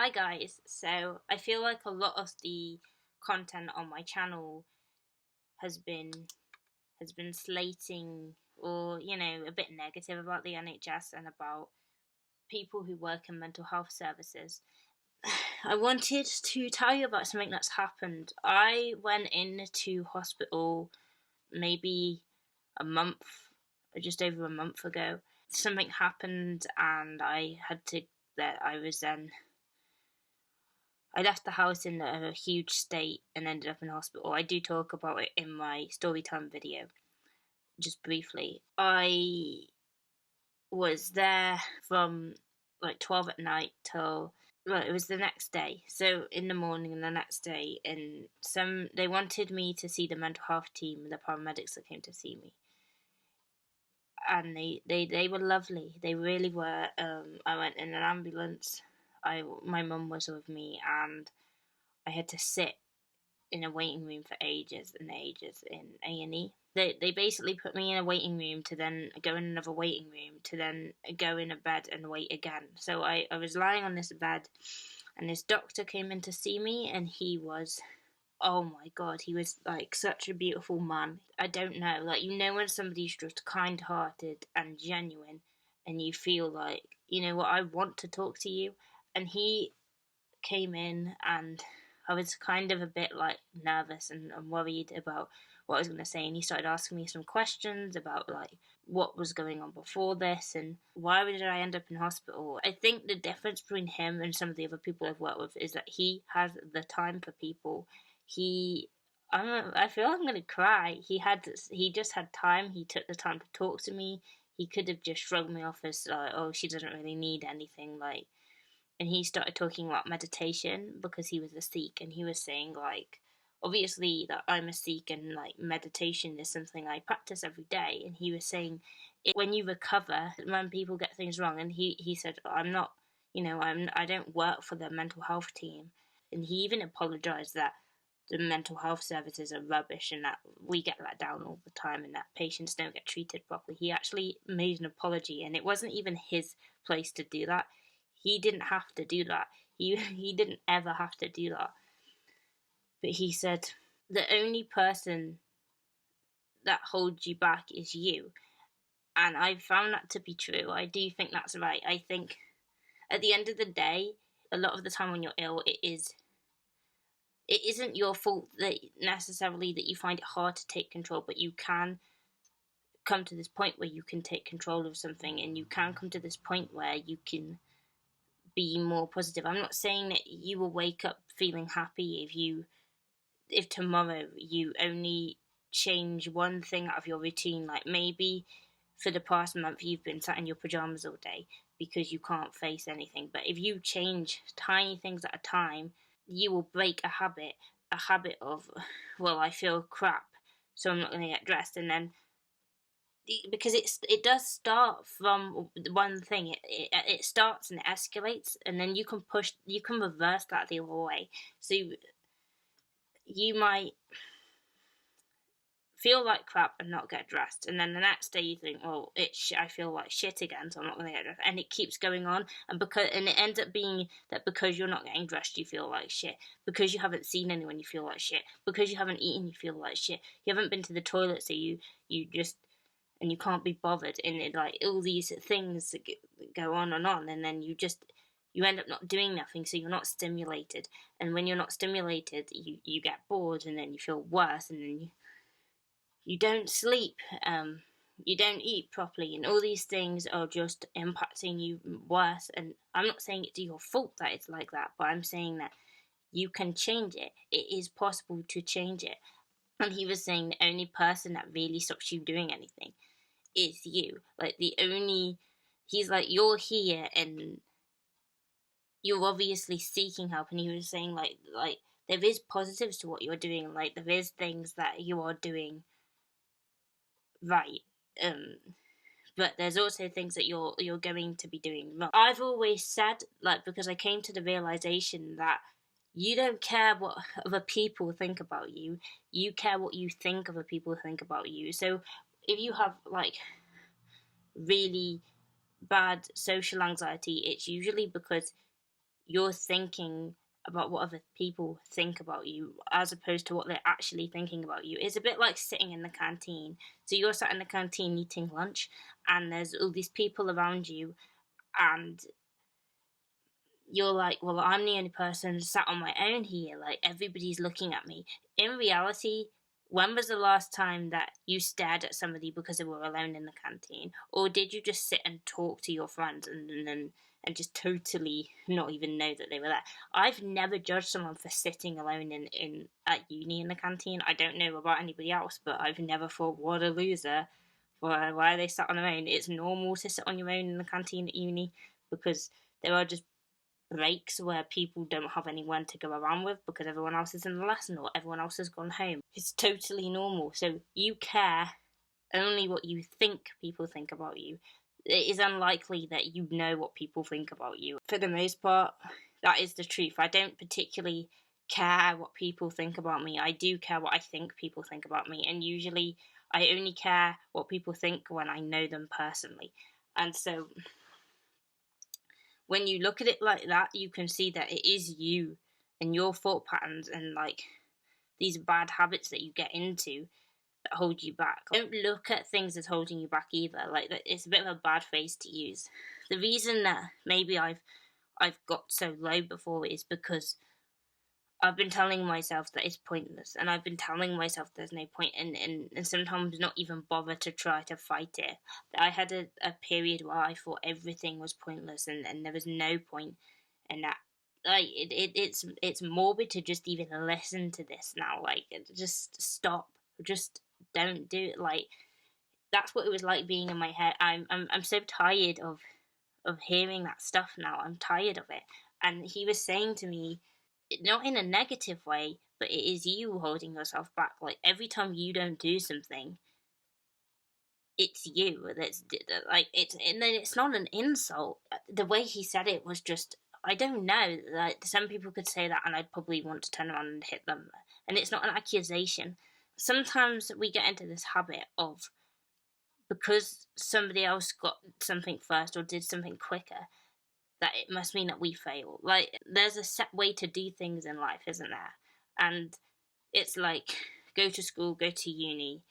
Hi guys, so I feel like a lot of the content on my channel has been slating or a bit negative about the NHS and about people who work in mental health services. I wanted to tell you about something that's happened. I went into hospital maybe a month, just over a month ago. Something happened and I left the house in a huge state and ended up in hospital. I do talk about it in my story time video, just briefly. I was there from like 12 at night till, well, it was the next day. So in the morning and the next day, and they wanted me to see the mental health team, the paramedics that came to see me. And they were lovely. They really were. I went in an ambulance. My mum was with me, and I had to sit in a waiting room for ages and ages in A&E. They basically put me in a waiting room to then go in another waiting room to then go in a bed and wait again. So I was lying on this bed, and this doctor came in to see me, and he was, oh my god, he was like such a beautiful man. I don't know, like, when somebody's just kind-hearted and genuine, and you feel like, you know what, I want to talk to you. And he came in, and I was kind of a bit like nervous and worried about what I was going to say, and he started asking me some questions about like what was going on before this and why did I end up in hospital. I think the difference between him and some of the other people I've worked with is that he has the time for people. I feel I'm going to cry. He just had time. He took the time to talk to me. He could have just shrugged me off as like, oh, she doesn't really need anything, like. And he started talking about meditation because he was a Sikh, and he was saying like, obviously that I'm a Sikh and like meditation is something I practice every day. And he was saying when you recover, when people get things wrong, and he said, I'm not, I don't work for the mental health team. And he even apologized that the mental health services are rubbish and that we get let down all the time and that patients don't get treated properly. He actually made an apology, and it wasn't even his place to do that. He didn't have to do that. He didn't ever have to do that. But he said, the only person that holds you back is you. And I found that to be true. I do think that's right. I think at the end of the day, a lot of the time when you're ill, it isn't your fault that necessarily that you find it hard to take control, but you can come to this point where you can take control of something, and you can come to this point where you can be more positive. I'm not saying that you will wake up feeling happy if tomorrow you only change one thing out of your routine. Like maybe for the past month you've been sat in your pajamas all day because you can't face anything. But if you change tiny things at a time, you will break a habit of, well, I feel crap, so I'm not going to get dressed. And then because it does start from one thing. It starts and it escalates, and then you can reverse that the other way. So you might feel like crap and not get dressed, and then the next day you think, oh, I feel like shit again, so I'm not going to get dressed, and it keeps going on, and it ends up being that because you're not getting dressed you feel like shit, because you haven't seen anyone you feel like shit, because you haven't eaten you feel like shit, you haven't been to the toilet, so you just, and you can't be bothered, and it, like, all these things that go on, and then you end up not doing nothing, so you're not stimulated, and when you're not stimulated, you get bored, and then you feel worse, and then you don't sleep, you don't eat properly, and all these things are just impacting you worse. And I'm not saying it's your fault that it's like that, but I'm saying that you can change it. It is possible to change it. And he was saying the only person that really stops you doing anything is you. Like, he's like, you're here and you're obviously seeking help. And he was saying like there is positives to what you're doing. Like, there is things that you are doing right, but there's also things that you're going to be doing wrong. I've always said, like, because I came to the realization that you don't care what other people think about you, you care what you think other people think about you. So if you have like really bad social anxiety, it's usually because you're thinking about what other people think about you as opposed to what they're actually thinking about you. It's a bit like sitting in the canteen. So you're sat in the canteen eating lunch, and there's all these people around you, and you're like, well, I'm the only person sat on my own here. Like, everybody's looking at me. In reality, when was the last time that you stared at somebody because they were alone in the canteen? Or did you just sit and talk to your friends and just totally not even know that they were there? I've never judged someone for sitting alone in at uni in the canteen. I don't know about anybody else, but I've never thought, what a loser. Why are they sat on their own? It's normal to sit on your own in the canteen at uni, because there are just breaks where people don't have anyone to go around with because everyone else is in the lesson or everyone else has gone home. It's totally normal. So you care only what you think people think about you. It is unlikely that you know what people think about you. For the most part, that is the truth. I don't particularly care what people think about me. I do care what I think people think about me. And usually I only care what people think when I know them personally. And so when you look at it like that, you can see that it is you and your thought patterns and like these bad habits that you get into that hold you back. Don't look at things as holding you back either. Like, it's a bit of a bad phrase to use. The reason that maybe I've got so low before is because I've been telling myself that it's pointless, and I've been telling myself there's no point, and sometimes not even bother to try to fight it. I had a period where I thought everything was pointless, and there was no point, and that, like, it's morbid to just even listen to this now. Like, just stop, just don't do it. Like, that's what it was like being in my head. I'm so tired of hearing that stuff now. I'm tired of it. And he was saying to me, not in a negative way, but it is you holding yourself back. Like, every time you don't do something, it's you. That's like, and then it's not an insult. The way he said it was just, I don't know. Like, some people could say that, and I'd probably want to turn around and hit them. And it's not an accusation. Sometimes we get into this habit of, because somebody else got something first or did something quicker, that it must mean that we fail. Like, there's a set way to do things in life, isn't there? And it's like, go to school, go to uni,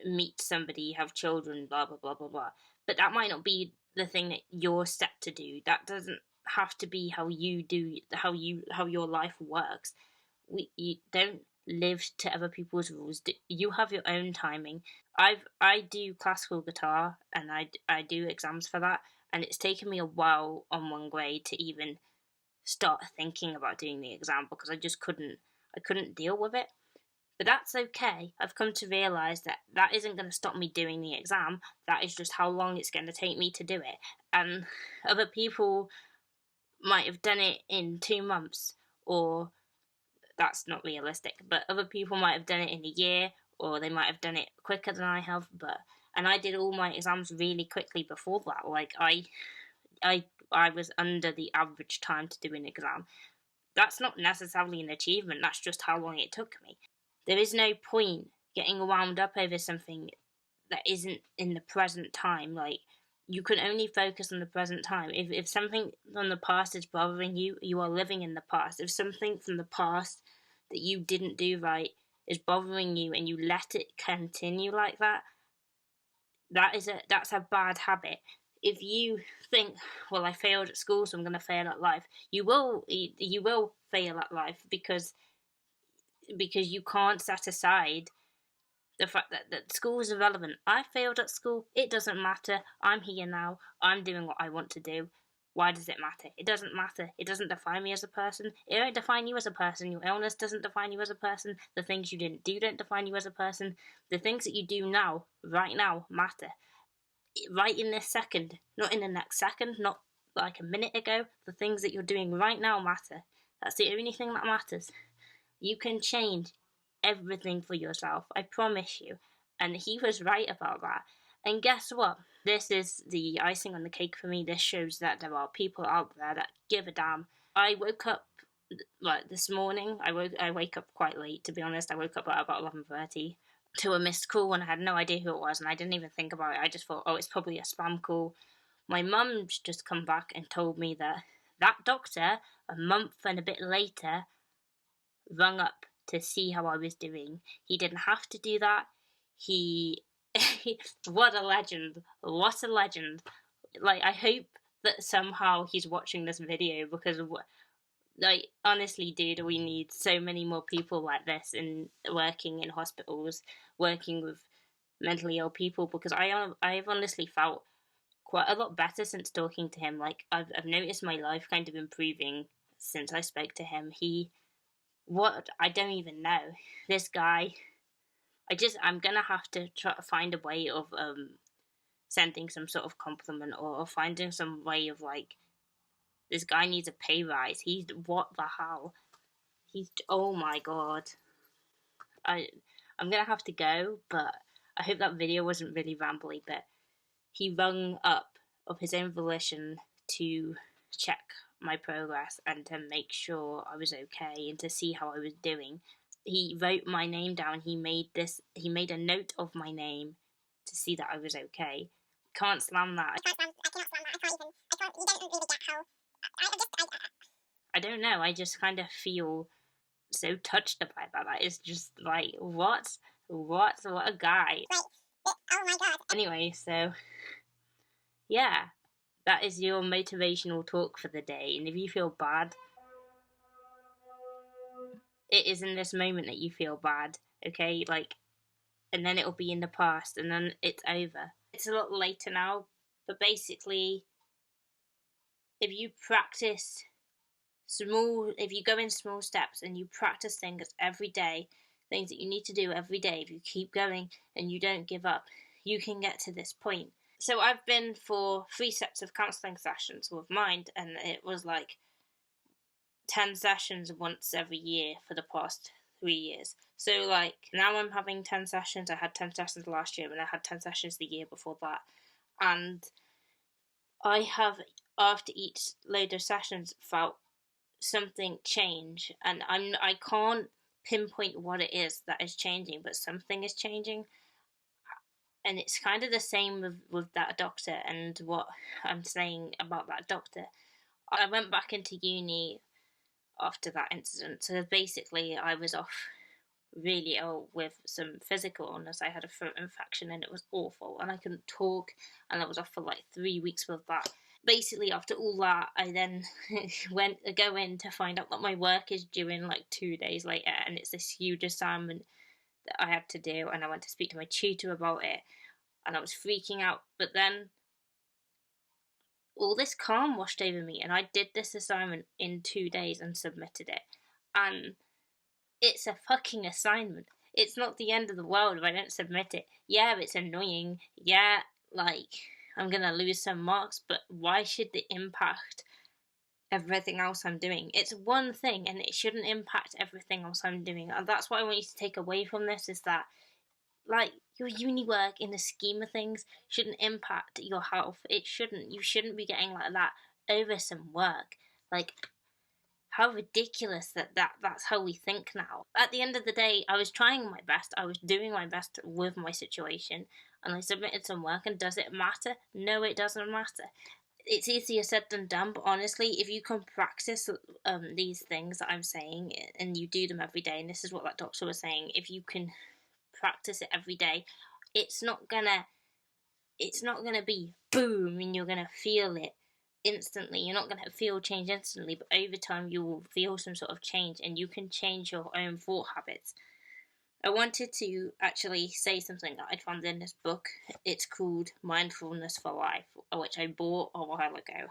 meet somebody, have children, blah, blah, blah, blah, blah. But that might not be the thing that you're set to do. That doesn't have to be how you do, how your life works. You don't live to other people's rules. You have your own timing. I do classical guitar, and I do exams for that, and it's taken me a while on one grade to even start thinking about doing the exam, because I couldn't deal with it. But that's okay. I've come to realise that isn't going to stop me doing the exam. That is just how long it's going to take me to do it. And other people might have done it in 2 months, or that's not realistic, but other people might have done it in a year, or they might have done it quicker than I have. And I did all my exams really quickly before that. Like, I was under the average time to do an exam. That's not necessarily an achievement, that's just how long it took me. There is no point getting wound up over something that isn't in the present time. Like, you can only focus on the present time. If something from the past is bothering you, you are living in the past. If something from the past that you didn't do right is bothering you and you let it continue like that, that's a bad habit. If you think, well, I failed at school, so I'm going to fail at life, you will fail at life, because you can't set aside the fact that school is irrelevant. I failed at school. It doesn't matter. I'm here now. I'm doing what I want to do. Why does it matter? It doesn't matter. It doesn't define me as a person. It don't define you as a person. Your illness doesn't define you as a person. The things you didn't do don't define you as a person. The things that you do now, right now, matter. Right in this second, not in the next second, not like a minute ago. The things that you're doing right now matter. That's the only thing that matters. You can change everything for yourself, I promise you. And he was right about that. And guess what? This is the icing on the cake for me. This shows that there are people out there that give a damn. I woke up like this morning. I wake up quite late, to be honest. I woke up at about 11:30 to a missed call, and I had no idea who it was, and I didn't even think about it. I just thought, oh, it's probably a spam call. My mum's just come back and told me that That doctor, a month and a bit later, rung up to see how I was doing. He didn't have to do that. He, what a legend! What a legend! Like, I hope that somehow he's watching this video, because, like, honestly, dude, we need so many more people like this in working in hospitals, working with mentally ill people, because I've honestly felt quite a lot better since talking to him. Like, I've noticed my life kind of improving since I spoke to him. What, I don't even know. This guy, I'm gonna have to try to find a way of sending some sort of compliment, or finding some way of, like, this guy needs a pay rise. What the hell? Oh my god. I'm gonna have to go, but I hope that video wasn't really rambly, but he rung up of his own volition to check my progress and to make sure I was okay and to see how I was doing. He wrote my name down. He made a note of my name to see that I was okay. Can't slam that. I cannot slam that. You don't really get how. I don't know. I just kind of feel so touched by that. That is just like, what a guy. Like, oh my god. Anyway, so yeah, that is your motivational talk for the day. And if you feel bad, it is in this moment that you feel bad, okay? Like, and then it'll be in the past, and then it's over. It's a lot later now, but basically, if you go in small steps and you practice things every day, things that you need to do every day, if you keep going and you don't give up, you can get to this point. So I've been for 3 sets of counselling sessions with Mind, and it was like 10 sessions once every year for the past 3 years. So, like, now I'm having 10 sessions. I had 10 sessions last year, and I had 10 sessions the year before that. And I have, after each load of sessions, felt something change. And I can't pinpoint what it is that is changing, but something is changing. And it's kind of the same with that doctor and what I'm saying about that doctor. I went back into uni after that incident. So basically, I was off really ill with some physical illness. I had a throat infection and it was awful, and I couldn't talk, and I was off for like 3 weeks with that. Basically, after all that, I then go in to find out that my work is due in like 2 days later, and it's this huge assignment that I had to do, and I went to speak to my tutor about it, and I was freaking out. But then all this calm washed over me, and I did this assignment in 2 days and submitted it. And it's a fucking assignment. It's not the end of the world if I don't submit it. Yeah, it's annoying. Yeah, like, I'm gonna lose some marks, but why should it impact everything else I'm doing? It's one thing, and it shouldn't impact everything else I'm doing. And that's what I want you to take away from this, is that, like, your uni work in the scheme of things shouldn't impact your health. It shouldn't. You shouldn't be getting like that over some work. Like, how ridiculous that's how we think now. At the end of the day, I was trying my best. I was doing my best with my situation, and I submitted some work. And does it matter? No, it doesn't matter. It's easier said than done, but honestly, if you can practice these things that I'm saying, and you do them every day, and this is what that doctor was saying, if you can practice it every day, it's not gonna be boom and you're gonna feel it instantly. You're not gonna feel change instantly, but over time you will feel some sort of change, and you can change your own thought habits. I wanted to actually say something that I'd found in this book. It's called Mindfulness for Life, which I bought a while ago.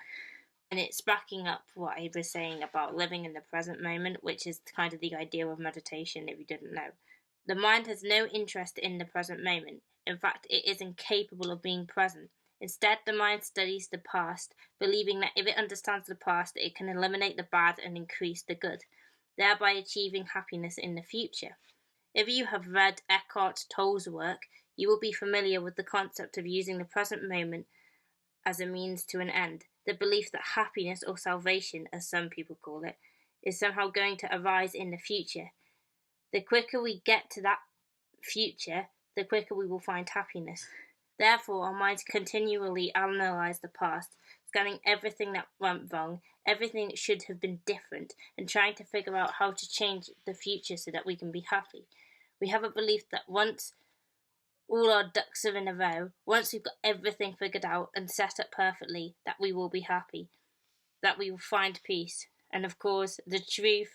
And it's backing up what I was saying about living in the present moment, which is kind of the idea of meditation, if you didn't know. The mind has no interest in the present moment. In fact, it is incapable of being present. Instead, the mind studies the past, believing that if it understands the past, it can eliminate the bad and increase the good, thereby achieving happiness in the future. If you have read Eckhart Tolle's work, you will be familiar with the concept of using the present moment as a means to an end. The belief that happiness, or salvation, as some people call it, is somehow going to arise in the future. The quicker we get to that future, the quicker we will find happiness. Therefore, our minds continually analyze the past, scanning everything that went wrong, everything that should have been different, and trying to figure out how to change the future so that we can be happy. We have a belief that once all our ducks are in a row, once we've got everything figured out and set up perfectly, that we will be happy, that we will find peace. And of course, the truth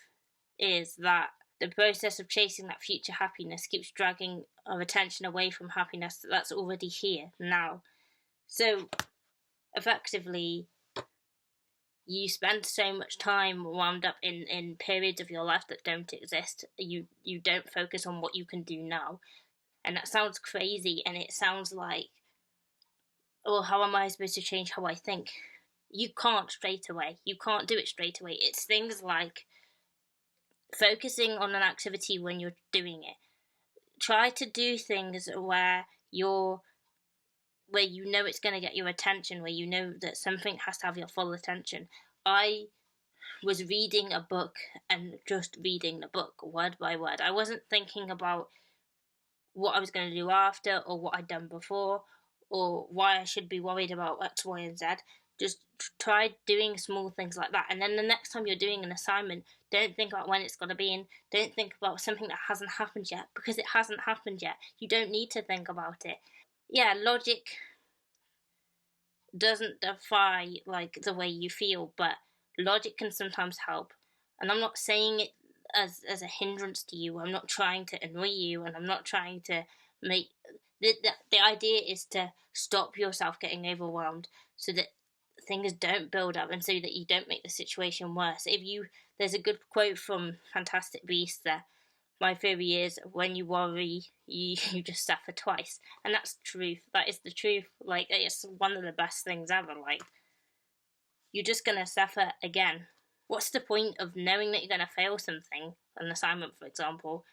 is that the process of chasing that future happiness keeps dragging our attention away from happiness that's already here now. So, effectively, you spend so much time wound up in periods of your life that don't exist. You don't focus on what you can do now. And that sounds crazy, and it sounds like, oh, how am I supposed to change how I think? You can't straight away. You can't do it straight away. It's things like focusing on an activity when you're doing it. Try to do things where you know it's going to get your attention, where you know that something has to have your full attention. I was reading a book and just reading the book word by word. I wasn't thinking about what I was going to do after, or what I'd done before, or why I should be worried about X, Y, and Z. Just try doing small things like that. And then the next time you're doing an assignment, don't think about when it's got to be in. Don't think about something that hasn't happened yet, because it hasn't happened yet. You don't need to think about it. Yeah, logic doesn't defy like the way you feel, but logic can sometimes help. And I'm not saying it as a hindrance to you. I'm not trying to annoy you, and I'm not trying to make the idea is to stop yourself getting overwhelmed so that things don't build up and so that you don't make the situation worse. There's a good quote from Fantastic Beasts there. My theory is, when you worry, you just suffer twice. And that's truth. That is the truth. Like, it's one of the best things ever. Like, you're just going to suffer again. What's the point of knowing that you're going to fail something, an assignment, for example,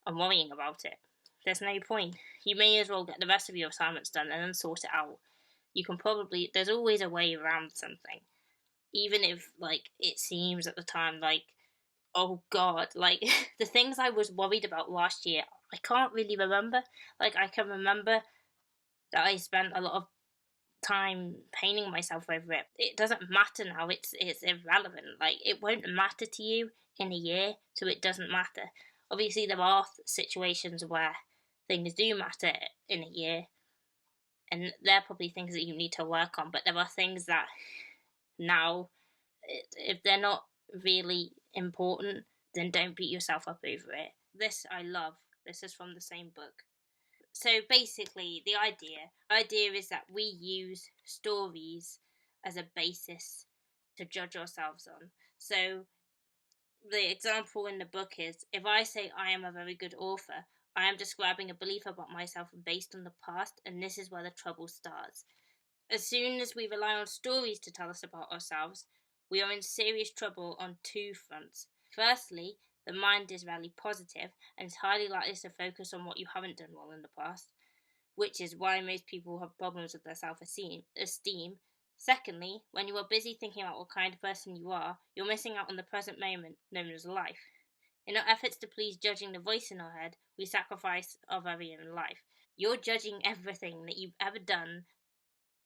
and worrying about it? There's no point. You may as well get the rest of your assignments done and then sort it out. There's always a way around something. Even if, like, it seems at the time like, oh god, like the things I was worried about last year, I can't really remember. Like, I can remember that I spent a lot of time paining myself over it. It doesn't matter now. It's irrelevant. Like, it won't matter to you in a year, so it doesn't matter. Obviously, there are situations where things do matter in a year, and they're probably things that you need to work on. But there are things that now, if they're not really important, then don't beat yourself up over it. This I love. This is from the same book. So basically, the idea is that we use stories as a basis to judge ourselves on. So the example in the book is, if I say I am a very good author, I am describing a belief about myself based on the past, and this is where the trouble starts. As soon as we rely on stories to tell us about ourselves, we are in serious trouble on two fronts. Firstly, the mind is rarely positive and is highly likely to focus on what you haven't done well in the past, which is why most people have problems with their self-esteem. Secondly, when you are busy thinking about what kind of person you are, you're missing out on the present moment, known as life. In our efforts to please judging the voice in our head, we sacrifice our very own life. You're judging everything that you've ever done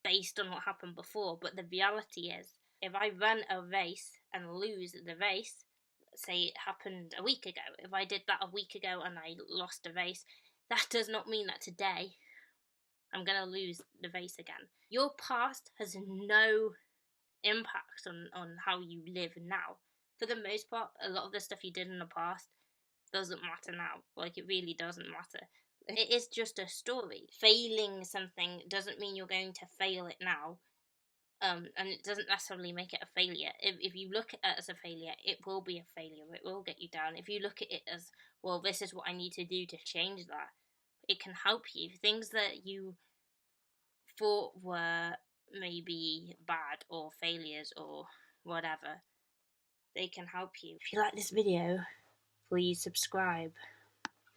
based on what happened before, but the reality is, if I run a race and lose the race, say it happened a week ago, if I did that a week ago and I lost a race, that does not mean that today I'm going to lose the race again. Your past has no impact on how you live now. For the most part, a lot of the stuff you did in the past doesn't matter now. Like, it really doesn't matter. It is just a story. Failing something doesn't mean you're going to fail it now. And it doesn't necessarily make it a failure. If you look at it as a failure, it will be a failure. It will get you down. If you look at it as, well, this is what I need to do to change that, it can help you. Things that you thought were maybe bad or failures or whatever, they can help you. If you like this video, please subscribe.